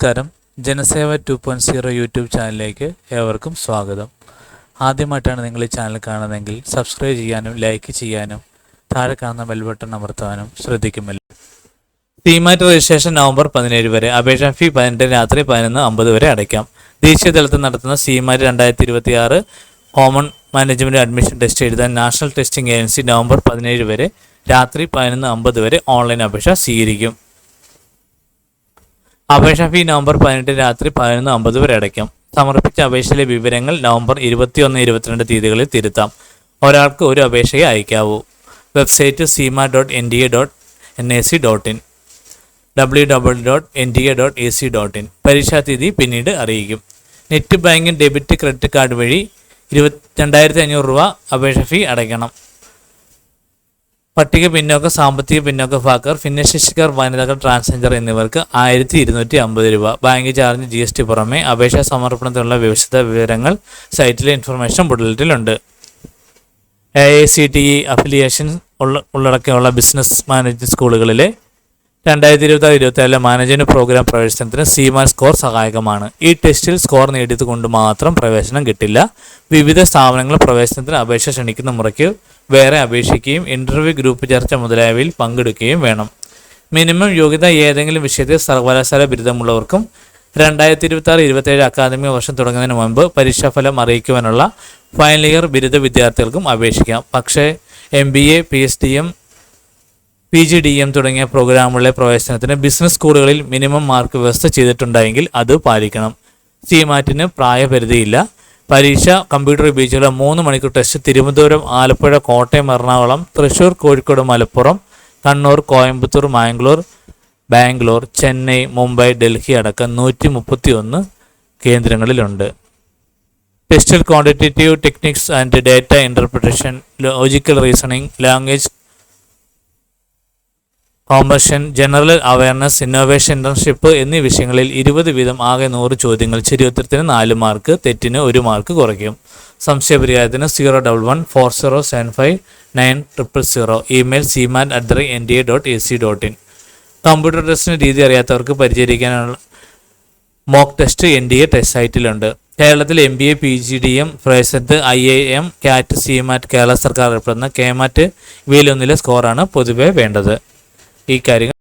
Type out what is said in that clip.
നമസ്കാരം. ജനസേവ 2.0 യൂട്യൂബ് ചാനലിലേക്ക് ഏവർക്കും സ്വാഗതം. ആദ്യമായിട്ടാണ് നിങ്ങൾ ഈ ചാനൽ കാണുന്നതെങ്കിൽ സബ്സ്ക്രൈബ് ചെയ്യാനും ലൈക്ക് ചെയ്യാനും താഴെ കാണുന്ന ബെൽ ബട്ടൺ അമർത്താനും ശ്രദ്ധിക്കുമല്ലോ. സിമാറ്റ് രജിസ്ട്രേഷൻ നവംബർ 17 വരെ. അപേക്ഷാ ഫീ 18 രാത്രി 11:50 വരെ അടയ്ക്കാം. ദേശീയ തലത്തിൽ നടത്തുന്ന SIEMAT 2026 common management admission test എഴുതാൻ നാഷണൽ ടെസ്റ്റിംഗ് ഏജൻസി നവംബർ 17 വരെ രാത്രി 11:50 വരെ ഓൺലൈൻ അപേക്ഷ സ്വീകരിക്കും. അപേക്ഷാ ഫീ നവംബർ 18 രാത്രി 11:50 വരെ അടയ്ക്കാം. സമർപ്പിച്ച അപേക്ഷയിലെ വിവരങ്ങൾ നവംബർ 21, 22 തീയതികളിൽ തിരുത്താം. ഒരാൾക്ക് ഒരു അപേക്ഷയെ അയക്കാവൂ. Website cima.nda.nic.in www.nda.ac.in. പരീക്ഷാ തീയതി പിന്നീട് അറിയിക്കും. Net banking debit credit card വഴി 22,500 രൂപ അപേക്ഷ ഫീ അടയ്ക്കണം. പട്ടിക പിന്നോക്ക, സാമ്പത്തിക പിന്നോക്ക വിഭാഗക്കാർ, ഭിന്നശേഷിക്കാർ, വനിതകൾ, ട്രാൻസ്ജെൻഡർ എന്നിവർക്ക് 1250 രൂപ. ബാങ്ക് ചാർജ് GST പുറമെ അപേക്ഷാ സമർപ്പണത്തിനുള്ള വിശദ വിവരങ്ങൾ സൈറ്റിലെ ഇൻഫർമേഷൻ ബുള്ളറ്റിലുണ്ട്. AICTE അഫിലിയേഷൻ ഉള്ളടക്കമുള്ള ബിസിനസ് മാനേജ്മെൻറ്റ് സ്കൂളുകളിലെ 2026-27 മാനേജ്മെൻറ്റ് പ്രോഗ്രാം പ്രവേശനത്തിന് സിമാറ്റ് സ്കോർ സഹായകമാണ്. ഈ ടെസ്റ്റിൽ സ്കോർ നേടിയത് കൊണ്ട് മാത്രം പ്രവേശനം കിട്ടില്ല. വിവിധ സ്ഥാപനങ്ങൾ പ്രവേശനത്തിന് അപേക്ഷ ക്ഷണിക്കുന്ന മുറയ്ക്ക് വേറെ അപേക്ഷിക്കുകയും ഇൻ്റർവ്യൂ, ഗ്രൂപ്പ് ചർച്ച മുതലായവയിൽ പങ്കെടുക്കുകയും വേണം. മിനിമം യോഗ്യത ഏതെങ്കിലും വിഷയത്തിൽ സർവകലാശാല ബിരുദമുള്ളവർക്കും 2026-27 അക്കാദമിക വർഷം തുടങ്ങുന്നതിന് മുമ്പ് പരീക്ഷാഫലം അറിയിക്കുവാനുള്ള ഫൈനൽ ഇയർ ബിരുദ വിദ്യാർത്ഥികൾക്കും അപേക്ഷിക്കാം. പക്ഷേ MBA, PhDM, PGDM തുടങ്ങിയ പ്രോഗ്രാമുകളിലെ പ്രവേശനത്തിന് ബിസിനസ് സ്കൂളുകളിൽ മിനിമം മാർക്ക് വ്യവസ്ഥ ചെയ്തിട്ടുണ്ടെങ്കിൽ അത് പാലിക്കണം. സിമാറ്റിന് പ്രായപരിധിയില്ല. പരീക്ഷ കമ്പ്യൂട്ടർ ഉപയോഗിച്ചുള്ള 3 മണിക്കൂർ ടെസ്റ്റ് തിരുവനന്തപുരം, ആലപ്പുഴ, കോട്ടയം, എറണാകുളം, തൃശ്ശൂർ, കോഴിക്കോട്, മലപ്പുറം, കണ്ണൂർ, കോയമ്പത്തൂർ, ബാംഗ്ലൂർ, ചെന്നൈ, മുംബൈ, ഡൽഹി അടക്കം 131 കേന്ദ്രങ്ങളിലുണ്ട്. ടെസ്റ്റിൽ quantitative techniques and data interpretation, logical reasoning, language comprehension, general awareness, innovation, internship എന്നീ വിഷയങ്ങളിൽ 20 വീതം ആകെ 100 ചോദ്യങ്ങൾ. ശരിയുത്തരത്തിന് 4 മാർക്ക്, തെറ്റിന് 1 മാർക്ക് കുറയ്ക്കും. സംശയപരിഹാരത്തിന് 011-4075-9000. Email cmat@nda.ac.in. കമ്പ്യൂട്ടർ ടെസ്റ്റിന് രീതി അറിയാത്തവർക്ക് പരിചരിക്കാനുള്ള മോക്ക് ടെസ്റ്റ് NDA ടെസ്റ്റ് സൈറ്റിലുണ്ട്. കേരളത്തിൽ MBA, PGDM പ്രവേശനത്ത് IIM, CAT, CMAT, Kerala സർക്കാർ ഏർപ്പെടുന്ന KMAT ഇവയിലൊന്നിലെ സ്കോറാണ് പൊതുവെ വേണ്ടത്. ഈ കാര്യങ്ങൾ